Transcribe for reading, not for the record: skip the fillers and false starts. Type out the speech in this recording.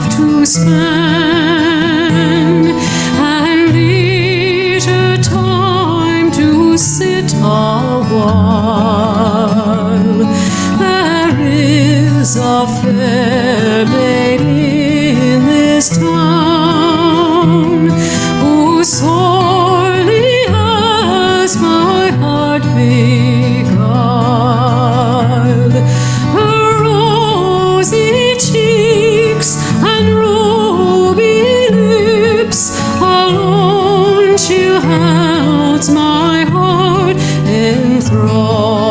love to spend, and leisure time to sit a while. There is a fair lady in this town who sorely has my heart beguiled. Her rosy cheeks and ruby lips alone she holds my heart enthralled.